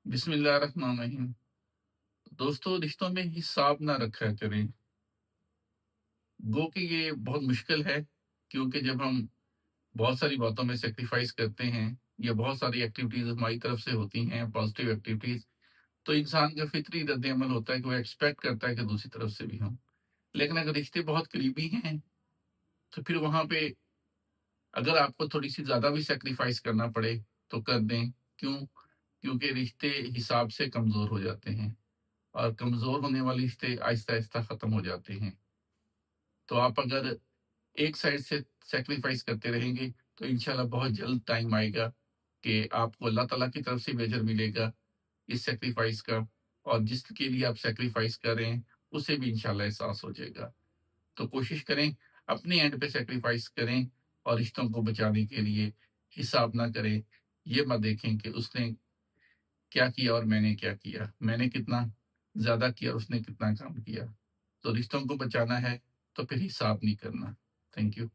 बिस्मिल्लाहिर्रहमानिर्रहीम। दोस्तों, रिश्तों में हिसाब ना रखा करें। गो कि ये बहुत मुश्किल है, क्योंकि जब हम बहुत सारी बातों में सैक्रिफाइस करते हैं या बहुत सारी एक्टिविटीज़ हमारी तरफ से होती हैं, पॉज़िटिव एक्टिविटीज़, तो इंसान का फितरी रद्द-ए-अमल होता है कि वो एक्सपेक्ट करता है कि दूसरी तरफ से भी हों। लेकिन अगर रिश्ते बहुत करीबी हैं, तो फिर वहाँ पे अगर आपको थोड़ी-सी ज़्यादा भी सैक्रिफाइस करना पड़े, तो कर दें। क्यों? क्योंकि रिश्ते हिसाब से कमज़ोर हो जाते हैं और कमज़ोर होने वाले रिश्ते आहिस्ता-आहिस्ता ख़त्म हो जाते हैं। तो आप अगर एक साइड से सैक्रिफाइस करते रहेंगे, तो इंशाल्लाह बहुत जल्द टाइम आएगा कि आपको अल्लाह ताला की तरफ से भी अजर मिलेगा इस सैक्रिफाइस का, और जिसके लिए आप सैक्रिफाइस कर रहे हैं, उसे भी इंशाल्लाह एहसास हो जाएगा। तो कोशिश करें, अपने एंड पे सैक्रिफाइस करें और रिश्तों को बचाने के लिए हिसाब ना करें। ये मत देखें कि उसने क्या किया और मैंने क्या किया। मैंने कितना ज़्यादा किया और उसने कितना कम किया। तो रिश्तों को बचाना है, तो फिर हिसाब नहीं करना। Thank you.